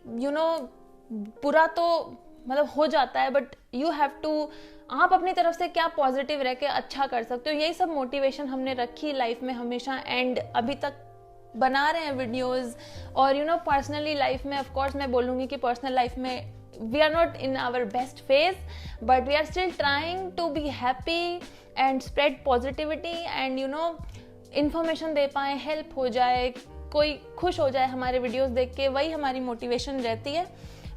बुरा तो मतलब हो जाता है, बट यू हैव टू, आप अपनी तरफ से क्या पॉजिटिव रह के अच्छा कर सकते हो, यही सब मोटिवेशन हमने रखी लाइफ में हमेशा, एंड अभी तक बना रहे हैं वीडियोस। और पर्सनली लाइफ में ऑफ कोर्स मैं बोलूँगी कि पर्सनल लाइफ में we are not in our best phase, but we are still trying to be happy and spread positivity and information दे पाए, help हो जाए, कोई खुश हो जाए हमारे वीडियोस देख के, वही हमारी मोटिवेशन रहती है।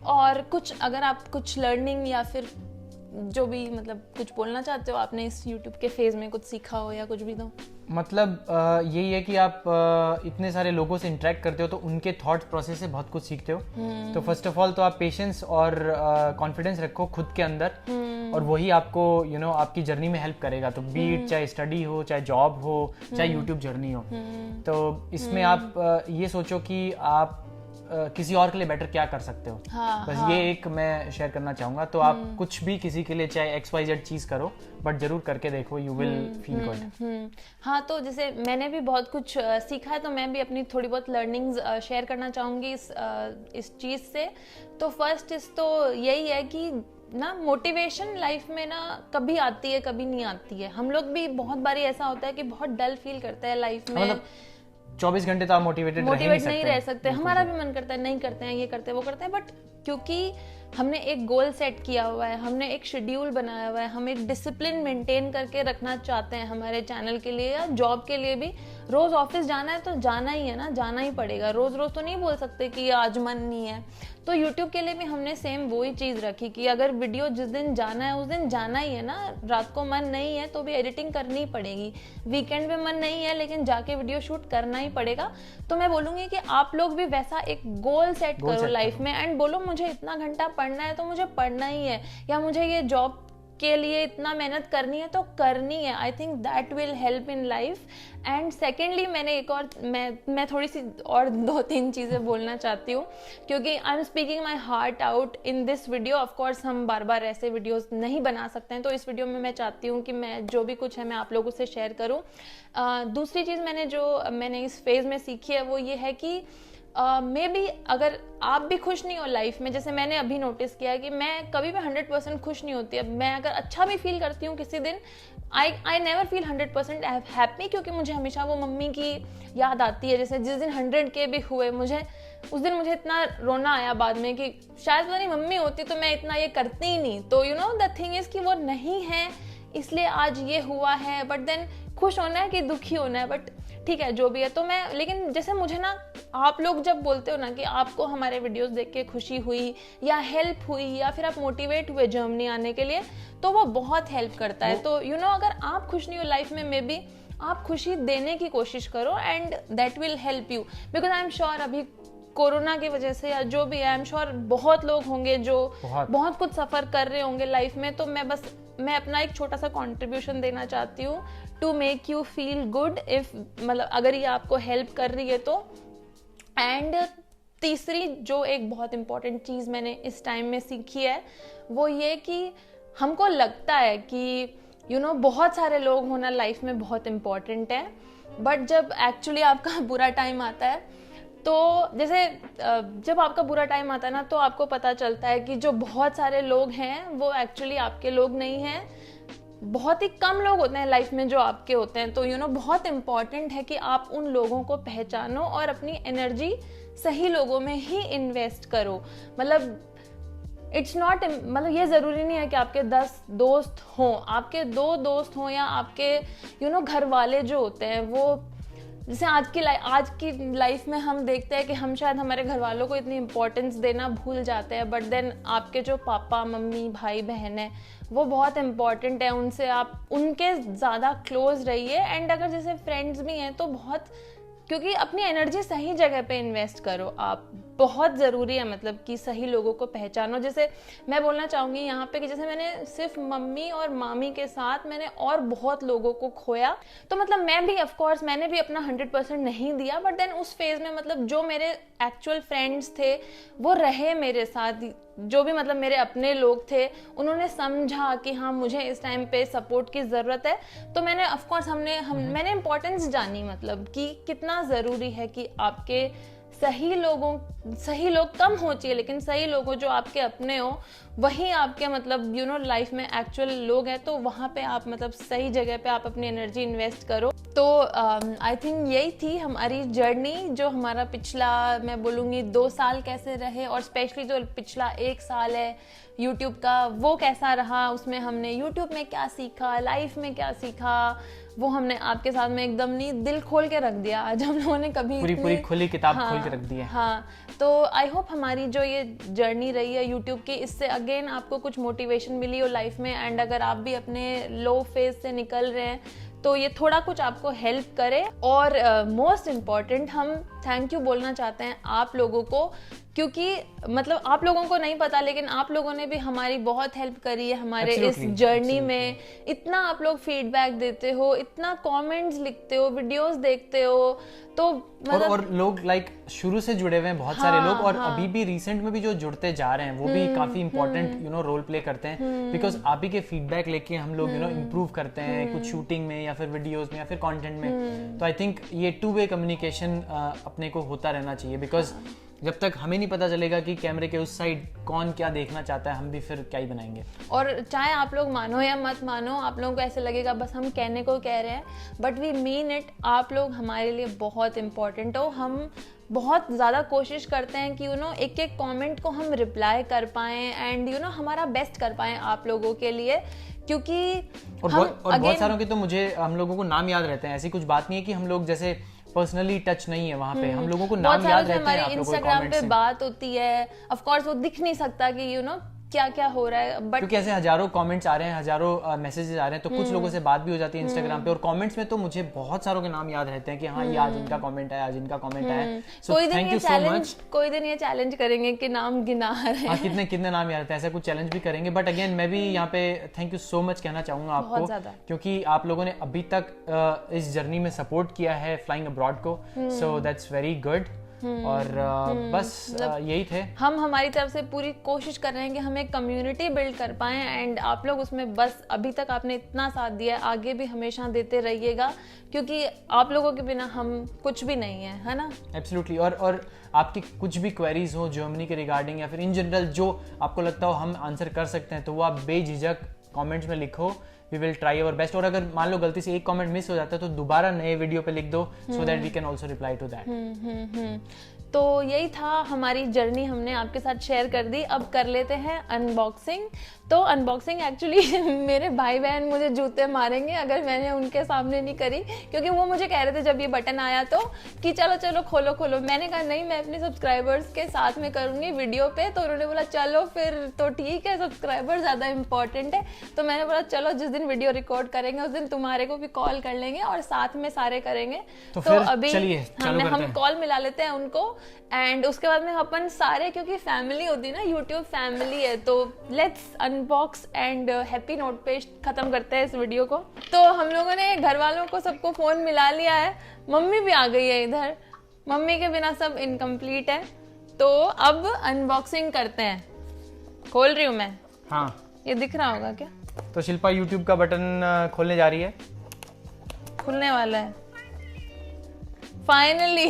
और कुछ अगर आप कुछ लर्निंग या फिर जो भी मतलब कुछ बोलना चाहते हो आपने इस यूट्यूब के फेज में कुछ सीखा हो या कुछ भी तो? मतलब यही है कि आप इतने सारे लोगों से इंटरेक्ट करते हो तो उनके थॉट प्रोसेस से बहुत कुछ सीखते हो। तो फर्स्ट ऑफ ऑल तो आप पेशेंस और कॉन्फिडेंस रखो खुद के अंदर और वही आपको आपकी जर्नी में हेल्प करेगा। तो बीट चाहे स्टडी हो, चाहे जॉब हो, चाहे यूट्यूब जर्नी हो, तो इसमें आप ये सोचो कि आप किसी और के लिए बेटर क्या कर सकते हो। बस ये एक मैं शेयर करना चाहूंगा। तो आप कुछ भी किसी के लिए चाहे XYZ चीज करो, बट जरूर करके देखो, यू विल फील गुड। हाँ, तो जैसे मैंने भी बहुत कुछ सीखा है, तो मैं भी अपनी थोड़ी बहुत लर्निंग्स शेयर करना चाहूंगी इस चीज से। तो फर्स्ट इज तो यही है कि ना मोटिवेशन लाइफ में ना कभी आती है कभी नहीं आती है। हम लोग भी बहुत बारी ऐसा होता है कि बहुत डल फील करते हैं लाइफ में, मतलब 24 घंटे तो आप मोटिवेट नहीं रह सकते। हमारा भी मन करता है, नहीं करते हैं, ये करते हैं, वो करते हैं, बट क्योंकि हमने एक गोल सेट किया हुआ है, हमने एक शेड्यूल बनाया हुआ है, हम एक डिसिप्लिन मेंटेन करके रखना चाहते हैं हमारे चैनल के लिए या जॉब के लिए भी। रोज ऑफिस जाना है तो जाना ही है ना, जाना ही पड़ेगा। रोज रोज तो नहीं बोल सकते कि आज मन नहीं है। तो यूट्यूब के लिए भी हमने सेम वही चीज रखी कि अगर वीडियो जिस दिन जाना है उस दिन जाना ही है ना। रात को मन नहीं है तो भी एडिटिंग करनी पड़ेगी, वीकेंड में मन नहीं है लेकिन जाके वीडियो शूट करना ही पड़ेगा। तो मैं बोलूंगी कि आप लोग भी वैसा एक गोल सेट करो लाइफ में एंड बोलो मुझे इतना घंटा पढ़ना है तो मुझे पढ़ना ही है, या मुझे ये जॉब के लिए इतना मेहनत करनी है तो करनी है। I think that will help in life. And secondly मैंने एक और मैं थोड़ी सी और 2-3 चीज़ें बोलना चाहती हूँ, क्योंकि I am speaking my heart out in this video. Of course हम बार बार ऐसे वीडियोस नहीं बना सकते हैं, तो इस वीडियो में मैं चाहती हूँ कि मैं जो भी कुछ है मैं आप लोगों से शेयर करूँ। दूसरी चीज़ मैंने इस फेज़ में सीखी है वो ये है कि मे बी अगर आप भी खुश नहीं हो लाइफ में, जैसे मैंने अभी नोटिस किया है कि मैं कभी भी 100% खुश नहीं होती। अब मैं अगर अच्छा भी फील करती हूँ किसी दिन, आई नेवर फील 100% हैप्पी, क्योंकि मुझे हमेशा वो मम्मी की याद आती है। जैसे जिस दिन 100K भी हुए उस दिन मुझे इतना रोना आया बाद में कि शायद पता नहीं मम्मी होती तो मैं इतना ये करती ही नहीं। तो you know the thing is कि वो नहीं है इसलिए आज ये हुआ है, बट देन खुश होना है कि दुखी होना है, बट ठीक है जो भी है। तो मैं लेकिन जैसे मुझे ना आप लोग जब बोलते हो ना कि आपको हमारे वीडियोस देख के खुशी हुई या हेल्प हुई या फिर आप मोटिवेट हुए जर्मनी आने के लिए, तो वो बहुत हेल्प करता है। तो यू नो अगर आप खुश नहीं हो लाइफ में, मे बी आप खुशी देने की कोशिश करो and that will help you. Because I am sure अभी कोरोना की वजह से या जो भी है, आई एम श्योर बहुत लोग होंगे जो बहुत कुछ सफर कर रहे होंगे लाइफ में। तो मैं अपना एक छोटा सा कंट्रीब्यूशन देना चाहती हूँ to make you feel good, if मतलब अगर ये आपको हेल्प कर रही है तो। एंड तीसरी जो एक बहुत इंपॉर्टेंट चीज़ मैंने इस टाइम में सीखी है वो ये कि हमको लगता है कि यू नो बहुत सारे लोग होना लाइफ में बहुत इम्पॉर्टेंट है, बट जब एक्चुअली आपका बुरा टाइम आता है, तो जैसे जब आपका बुरा टाइम आता है ना, तो आपको पता चलता है कि जो बहुत सारे लोग हैं वो एक्चुअली आपके लोग नहीं हैं। बहुत ही कम लोग होते हैं लाइफ में जो आपके होते हैं। तो यू नो बहुत इंपॉर्टेंट है कि आप उन लोगों को पहचानो और अपनी एनर्जी सही लोगों में ही इन्वेस्ट करो। मतलब इट्स नॉट, मतलब ये ज़रूरी नहीं है कि आपके 10 दोस्त हों, आपके 2 दोस्त हों या आपके यू नो घर वाले जो होते हैं वो, जैसे आज की लाइफ में हम देखते हैं कि हम शायद हमारे घर वालों को इतनी इम्पोर्टेंस देना भूल जाते हैं, बट देन आपके जो पापा मम्मी भाई बहन है वो बहुत इम्पॉर्टेंट है। उनसे आप उनके ज़्यादा क्लोज रहिए। एंड अगर जैसे फ्रेंड्स भी हैं तो बहुत, क्योंकि अपनी एनर्जी सही जगह पे इन्वेस्ट करो आप, बहुत ज़रूरी है मतलब कि सही लोगों को पहचानो। जैसे मैं बोलना चाहूँगी यहाँ पे कि जैसे मैंने सिर्फ मम्मी और मामी के साथ मैंने और बहुत लोगों को खोया, तो मतलब मैं भी ऑफकोर्स मैंने भी अपना 100% नहीं दिया, बट देन उस फेज़ में मतलब जो मेरे एक्चुअल फ्रेंड्स थे वो रहे मेरे साथ, जो भी मतलब मेरे अपने लोग थे, उन्होंने समझा कि हाँ मुझे इस टाइम पे सपोर्ट की ज़रूरत है। तो मैंने ऑफकोर्स मैंने इम्पोर्टेंस जानी, मतलब कि कितना ज़रूरी है कि आपके सही लोग कम हो चाहिए, लेकिन सही लोग जो आपके अपने हो वही आपके मतलब यू नो लाइफ में एक्चुअल लोग हैं। तो वहाँ पे आप मतलब सही जगह पे आप अपनी एनर्जी इन्वेस्ट करो। तो आई थिंक यही थी हमारी जर्नी, जो हमारा पिछला मैं बोलूँगी 2 साल कैसे रहे, और स्पेशली जो पिछला 1 साल है यूट्यूब का वो कैसा रहा, उसमें हमने यूट्यूब में क्या सीखा, लाइफ में क्या सीखा, वो हमने आपके साथ में एकदम नहीं दिल खोल के रख दिया। आज हम लोगों ने कभी पूरी खुली किताब खोल के रख दी है। हाँ, तो आई होप हमारी जो ये जर्नी रही है यूट्यूब की, इससे अगेन आपको कुछ मोटिवेशन मिली हो लाइफ में, एंड अगर आप भी अपने लो फेज से निकल रहे हैं तो ये थोड़ा कुछ आपको हेल्प करे। और मोस्ट इम्पॉर्टेंट, हम थैंक यू बोलना चाहते हैं आप लोगों को, क्योंकि मतलब आप लोगों को नहीं पता लेकिन आप लोगों ने भी हमारी बहुत हेल्प करी है हमारे इस जर्नी में। इतना आप लोग फीडबैक देते हो, इतना कमेंट्स लिखते हो, वीडियोस देखते हो, तो मतलब और लोग लाइक शुरू से जुड़े हुए हैं बहुत सारे लोग, और अभी भी रिसेंट में भी जो जुड़ते जा रहे हैं वो भी काफी इंपॉर्टेंट रोल प्ले करते हैं, बिकॉज आप ही के फीडबैक लेके हम लोग इम्प्रूव करते हैं कुछ शूटिंग में या फिर वीडियोस में या फिर कंटेंट में। तो आई थिंक ये टू वे कम्युनिकेशन अपने को होता रहना चाहिए, बिकॉज जब तक हमें नहीं पता चलेगा कि कैमरे के उस साइड कौन क्या देखना चाहता है, हम भी फिर क्या ही बनाएंगे। और चाहे आप लोग मानो या मत मानो, आप लोगों को ऐसे लगेगा बस हम कहने को कह रहे हैं, बट वी मीन इट। आप लोग हमारे लिए बहुत इंपॉर्टेंट हो। हम बहुत ज़्यादा कोशिश करते हैं कि एक एक कमेंट को हम रिप्लाई कर पाएँ एंड हमारा बेस्ट कर पाएँ आप लोगों के लिए, क्योंकि और बहुत सारों के तो मुझे हम लोगों को नाम याद रहते हैं। ऐसी कुछ बात नहीं है कि हम लोग जैसे पर्सनली टच नहीं है वहाँ पे, हम लोगों को नाम याद रहते हैं। आप लोगों को इंस्टाग्राम पे बात होती है, ऑफ कोर्स वो दिख नहीं सकता कि क्या क्या हो रहा है, बट क्योंकि ऐसे हजारों कमेंट्स आ रहे हैं, हजारों मैसेजेस आ रहे हैं, तो कुछ लोगों से बात भी हो जाती है इंस्टाग्राम पे। और कमेंट्स में तो मुझे बहुत सारों के नाम याद रहते हैं कि हाँ ये आज इनका कमेंट है, आज इनका कमेंट है। So thank you so much. कोई दिन ये चैलेंज करेंगे कि नाम गिना रहे हैं, कितने कितने नाम याद रहते हैं, ऐसा कुछ चैलेंज भी करेंगे। बट अगेन मैं भी यहाँ पे थैंक यू सो मच कहना चाहूंगा आपको, क्योंकि आप लोगों ने अभी तक इस जर्नी में सपोर्ट किया है फ्लाइंग अब्रॉड को। So that's very good. और बस यही थे। हम हमारी तरफ से पूरी कोशिश कर रहे हैं कि हम एक कम्युनिटी बिल्ड कर पाएं, एंड आप लोग उसमें बस अभी तक आपने इतना साथ दिया है, आगे भी हमेशा देते रहिएगा, क्योंकि आप लोगों के बिना हम कुछ भी नहीं है ना। एब्सोल्युटली। और आपकी कुछ भी क्वेरीज हो जर्मनी के रिगार्डिंग या फिर इन जनरल जो आपको लगता हो हम आंसर कर सकते हैं, तो वो आप बेझिझक कमेंट्स में लिखो। We will try our best. और अगर मान लो गलती से एक कमेंट मिस हो जाता है तो दोबारा नए वीडियो पे लिख दो, so that we can also reply to that. तो यही था हमारी जर्नी, हमने आपके साथ शेयर कर दी। अब कर लेते हैं अनबॉक्सिंग। तो अनबॉक्सिंग एक्चुअली मेरे भाई बहन मुझे जूते मारेंगे अगर मैंने उनके सामने नहीं करी, क्योंकि वो मुझे कह रहे थे जब ये बटन आया तो कि चलो चलो खोलो खोलो। मैंने कहा नहीं, मैं अपने सब्सक्राइबर्स के साथ में करूँगी वीडियो पे। तो उन्होंने बोला चलो फिर तो ठीक है, सब्सक्राइबर ज़्यादा इंपॉर्टेंट है। तो मैंने बोला चलो जिस दिन वीडियो रिकॉर्ड करेंगे उस दिन तुम्हारे को भी कॉल कर लेंगे और साथ में सारे करेंगे। तो अभी हम कॉल मिला लेते हैं उनको, एंड उसके बाद में अपन सारे, क्योंकि फैमिली होती है ना, यूट्यूब फैमिली है, तो let's unbox and happy note पे खत्म करते हैं इस वीडियो को। तो हम लोगों ने घर वालों को सबको फोन मिला लिया है, मम्मी भी आ गई है इधर, मम्मी के बिना सब इनकम्प्लीट है। तो अब अनबॉक्सिंग करते हैं। खोल रही हूँ मैं। हाँ, ये दिख रहा होगा क्या? तो शिल्पा यूट्यूब का बटन खोलने जा रही है, खुलने वाला है फाइनली।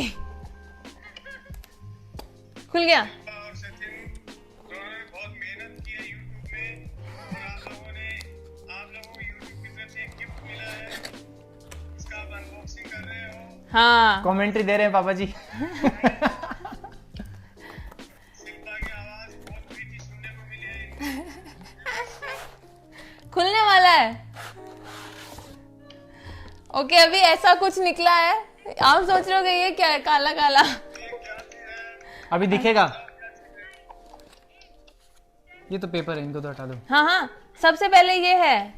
खुल गया। बहुत मेहनत की है यूट्यूब में, और आप लोगों को यूट्यूब की तरफ से एक गिफ्ट मिला है, इसका आप अनबॉक्सिंग कर रहे हो। हाँ, कमेंट्री दे रहे हैं पापा जी। शिल्पा की आवाज बहुत मीठी सुनने को मिली है। खुलने वाला है। ओके, अभी ऐसा कुछ निकला है। आप सोच रहे हो ये क्या है, काला काला? अभी दिखेगा। ये तो पेपर है, इनको तो हटा दो। हाँ हाँ, सबसे पहले ये है,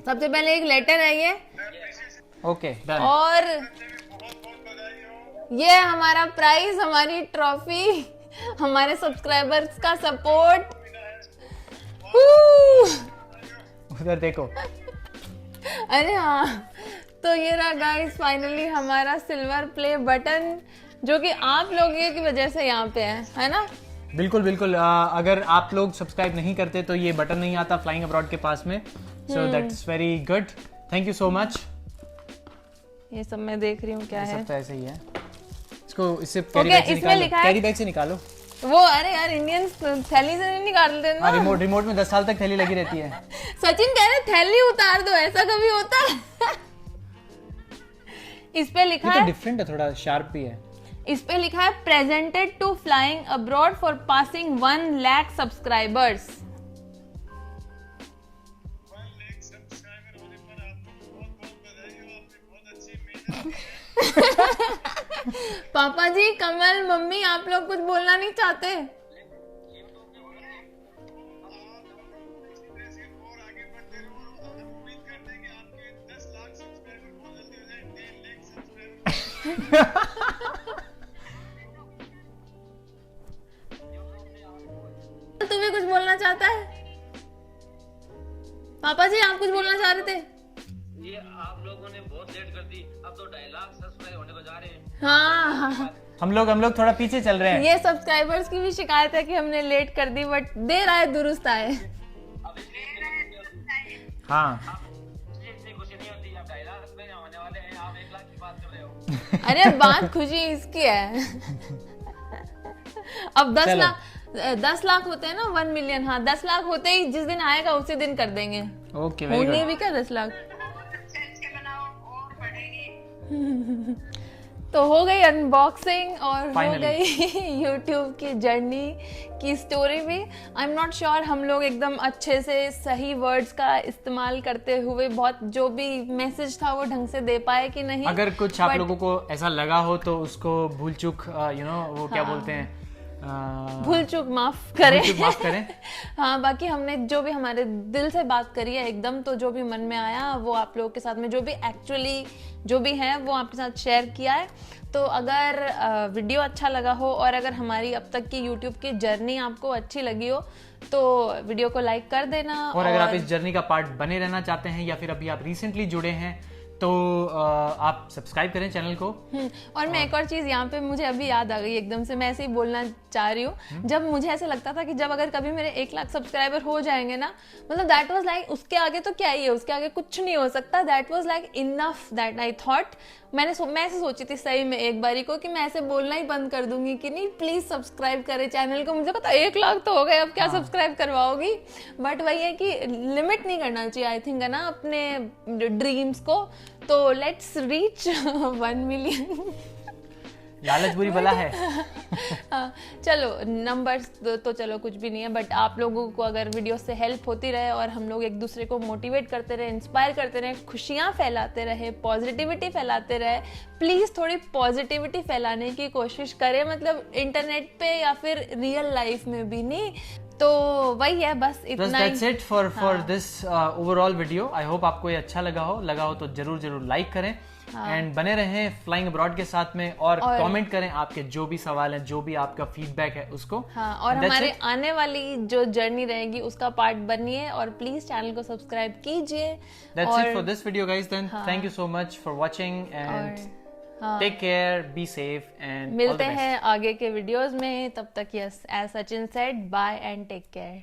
सबसे पहले एक लेटर है ये। Okay done. और ये हमारा प्राइज, हमारी ट्रॉफी, हमारे सब्सक्राइबर्स का सपोर्ट। उधर देखो। अरे हाँ, तो ये रहा गाइस फाइनली हमारा सिल्वर प्ले बटन, जो कि आप लोगों की वजह से यहाँ पे है ना? बिल्कुल बिल्कुल। अगर आप लोग सब्सक्राइब नहीं करते तो ये बटन नहीं आता फ्लाइंग अब्रॉड के पास में। So that's very good, thank you so much. ये सब मैं देख रही हूँ क्या है। सब तो ऐसे ही है। इसको इससे कैरी बैग से निकालो, कैरी बैग से निकालो। वो अरे यार, इंडियंस थैली से नहीं निकालते ना। रिमोट में 10 साल तक थैली लगी रहती है। सचिन कह रहे थैली उतार दो, ऐसा कभी होता है? इस पे लिखा है, डिफरेंट है, थोड़ा शार्प भी है। इस पे लिखा है presented to flying abroad for passing 1 lakh subscribers. 1 lakh subscriber होने पर आपको बहुत बहुत बधाई हो, आपने बहुत अच्छी मेहनत की। पापा जी, कमल, मम्मी, आप लोग कुछ बोलना नहीं चाहते? तू भी कुछ बोलना चाहता है? पापा जी आप कुछ बोलना चाह रहे थे? ये आप लोगों ने बहुत लेट कर दी, अब तो 2.5 लाख सब्सक्राइब होने को जा रहे हैं। हाँ, हम लोग थोड़ा पीछे चल रहे हैं। ये सब्सक्राइबर्स की भी शिकायत है कि हमने लेट कर दी, बट देर आए दुरुस्त आए। हाँ इतनी खुशी नहीं होती, अब 2.5 लाख में होने वाले हैं, आप 1 लाख की बात कर रहे हो। अरे बात खुशी इसकी है। अब 10 लाख होते हैं ना, 1 मिलियन। हाँ 10 लाख होते ही जिस दिन आएगा उसी दिन कर देंगे। ओके, वेरी होने गुड। भी क्या 10 लाख। अच्छे बनाओ और बढ़ेंगे। तो हो गई अनबॉक्सिंग और हो Finally. गई YouTube की जर्नी की स्टोरी भी। आई एम नॉट श्योर हम लोग एकदम अच्छे से सही वर्ड्स का इस्तेमाल करते हुए बहुत जो भी मैसेज था वो ढंग से दे पाए कि नहीं। अगर कुछ आप But- लोगों को ऐसा लगा हो तो उसको भूल चूक वो क्या हाँ। बोलते हैं, भूल चूक माफ करें। भूल चूक माफ करें। हाँ बाकी हमने जो भी हमारे दिल से बात करी है एकदम, तो जो भी मन में आया वो आप लोगों के साथ में जो भी एक्चुअली जो भी है वो आपके साथ शेयर किया है। तो अगर वीडियो अच्छा लगा हो और अगर हमारी अब तक की YouTube की जर्नी आपको अच्छी लगी हो तो वीडियो को लाइक कर देना। और अगर आप इस जर्नी का पार्ट बने रहना चाहते हैं या फिर अभी आप रिसेंटली जुड़े हैं तो आप सब्सक्राइब करें चैनल को। और मैं एक और चीज यहाँ पे मुझे अभी याद आ गई एकदम से, मैं ऐसे ही बोलना चाह रही हूँ। जब मुझे ऐसे लगता था कि जब अगर कभी मेरे 1 लाख सब्सक्राइबर हो जाएंगे ना, मतलब दैट वाज लाइक उसके आगे तो क्या ही है, उसके आगे कुछ नहीं हो सकता। That was like enough that I thought. मैं ऐसे सोची थी सही में एक बारी को कि मैं ऐसे बोलना ही बंद कर दूंगी कि नहीं प्लीज सब्सक्राइब करें चैनल को। मुझे पता 1 लाख तो हो गए, अब क्या सब्सक्राइब करवाओगी। बट वही है कि लिमिट नहीं करना चाहिए आई थिंक, है ना, अपने ड्रीम्स को। तो लेट्स रीच 1 मिलियन। लालच बुरी बला है। हाँ, चलो नंबर्स तो चलो कुछ भी नहीं है, बट आप लोगों को अगर वीडियो से हेल्प होती रहे और हम लोग एक दूसरे को मोटिवेट करते रहे, इंस्पायर करते रहे, खुशियाँ फैलाते रहे, पॉजिटिविटी फैलाते रहे, प्लीज़ थोड़ी पॉजिटिविटी फैलाने की कोशिश करें, मतलब इंटरनेट पे या फिर रियल लाइफ में भी नहीं। तो वही है बस इतना ही। That's it for this overall video. I hope आपको ये अच्छा लगा हो तो जरूर लाइक करें एंड बने रहें फ्लाइंग अब्रॉड के साथ में और कमेंट करें आपके जो भी सवाल हैं, जो भी आपका फीडबैक है उसको। हाँ, और हमारे आने वाली जो जर्नी रहेगी उसका पार्ट बनिए और प्लीज चैनल को सब्सक्राइब कीजिए। That's it for this video guys then. Thank you so much for watching and take care, be safe and मिलते हैं आगे के वीडियोस में। तब तक yes, as Sachin said, bye and take care.